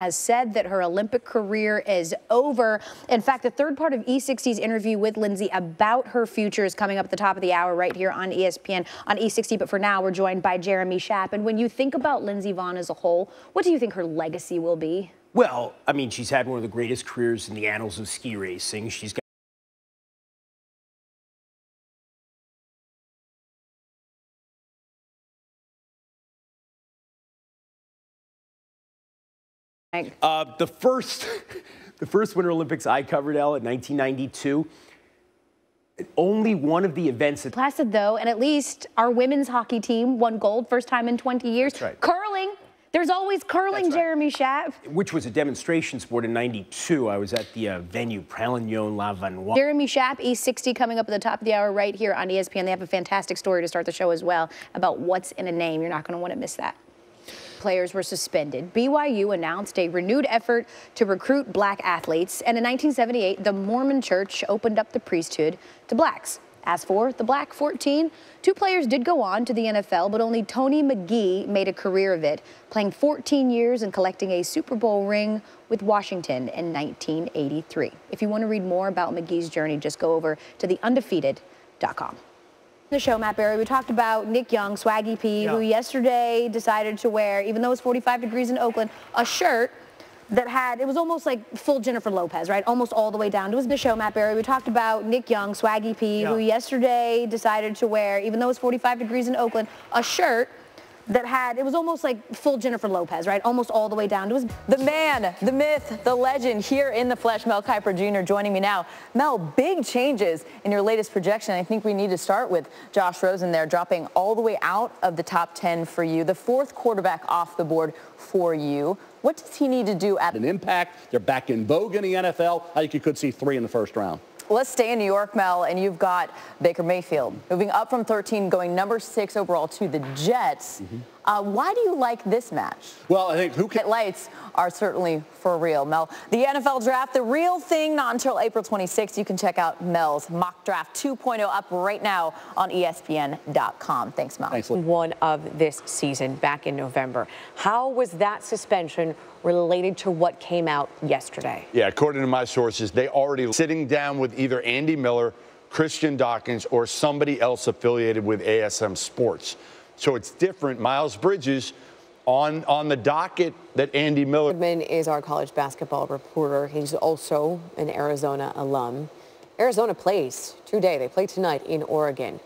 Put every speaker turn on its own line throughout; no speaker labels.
Has said that her Olympic career is over. In fact, the third part of E60's interview with Lindsey about her future is coming up at the top of the hour right here on ESPN on E60. But for now, we're joined by Jeremy Schaap. And when you think about Lindsey Vonn as a whole, what do you think her legacy will be?
Well, I mean, she's had one of the greatest careers in the annals of ski racing. She's got the first Winter Olympics I covered, Elle, in 1992. Only one of the events.
Placid, though, and at least our women's hockey team won gold, first time in 20 years.
That's right.
Curling. There's always curling, right. Jeremy Schaap.
Which was a demonstration sport in 92. I was at the venue, Pralognon-la-Vanoise.
Jeremy Schaap, E60, coming up at the top of the hour right here on ESPN. They have a fantastic story to start the show as well about what's in a name. You're not going to want to miss that. Players were suspended. BYU announced a renewed effort to recruit black athletes, and in 1978, the Mormon Church opened up the priesthood to blacks. As for the Black 14, two players did go on to the NFL, but only Tony McGee made a career of it, playing 14 years and collecting a Super Bowl ring with Washington in 1983. If you want to read more about McGee's journey, just go over to theundefeated.com. The show, Matt Barry, we talked about Nick Young, Swaggy P, who yesterday decided to wear, even though it's 45 degrees in Oakland, a shirt that had, it was almost like full Jennifer Lopez, right? Almost all the way down. It was the show, Matt Barry. We talked about Nick Young, Swaggy P, who yesterday decided to wear, even though it's 45 degrees in Oakland, a shirt that had, it was almost like full Jennifer Lopez, right? Almost all the way down. It was
the man, the myth, the legend here in the flesh, Mel Kiper Jr. joining me now. Mel, big changes in your latest projection. I think we need to start with Josh Rosen there, dropping all the way out of the top 10 for you, the fourth quarterback off the board for you. What does he need to do at
an impact? They're back in vogue in the NFL. I think you could see 3 in the first round.
Let's stay in New York, Mel, and you've got Baker Mayfield moving up from 13, going number 6 overall to the Jets. Why do you like this match?
Well, I think who can...
Lights are certainly for real, Mel. The NFL draft, the real thing, not until April 26th. You can check out Mel's mock draft 2.0 up right now on ESPN.com. Thanks, Mel.
Thanks.
One of this season back in November. How was that suspension related to what came out yesterday?
Yeah, according to my sources, they already sitting down with either Andy Miller, Christian Dawkins, or somebody else affiliated with ASM Sports. So it's different. Miles Bridges on the docket that Andy Miller
is our college basketball reporter. He's also an Arizona alum. Arizona plays today. They play tonight in Oregon.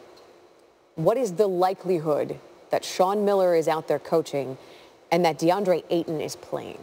What is the likelihood that Sean Miller is out there coaching and that DeAndre Ayton is playing?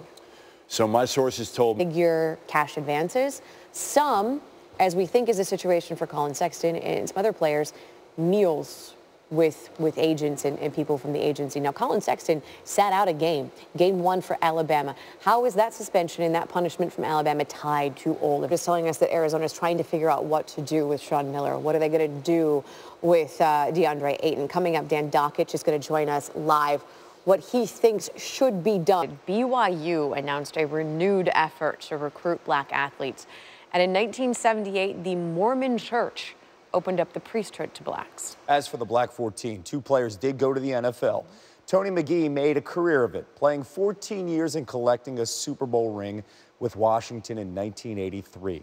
So my sources told me
figure cash advances. Some, as we think is a situation for Colin Sexton and some other players, meals with agents and people from the agency. Now, Colin Sexton sat out a game 1 for Alabama. How is that suspension and that punishment from Alabama tied to all of this? Telling us that Arizona is trying to figure out what to do with Sean Miller. What are they going to do with DeAndre Ayton? Coming up, Dan Dockich is going to join us live. What he thinks should be done.
BYU announced a renewed effort to recruit black athletes. And in 1978, the Mormon Church opened up the priesthood to blacks.
As for the Black 14, 2 players did go to the NFL. Tony McGee made a career of it, playing 14 years and collecting a Super Bowl ring with Washington in 1983.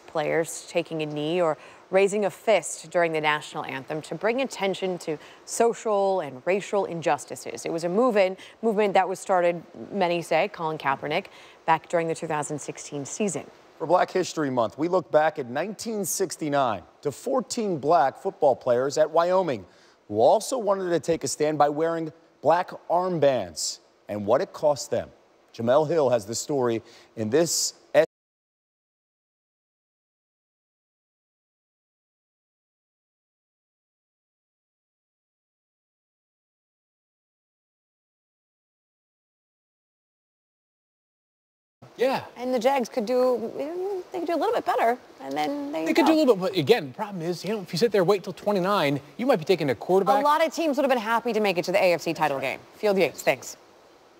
Players taking a knee or raising a fist during the national anthem to bring attention to social and racial injustices. It was a movement that was started, many say, Colin Kaepernick, back during the 2016 season.
For Black History Month, we look back at 1969 to 14 black football players at Wyoming who also wanted to take a stand by wearing black armbands and what it cost them. Jamel Hill has the story in this
Yeah.
And the Jags could do, they could do a little bit better, and then
they could do a little bit, but again, the problem is, if you sit there, wait till 29, you might be taking a quarterback.
A lot of teams would have been happy to make it to the AFC title game. Field Yates, thanks.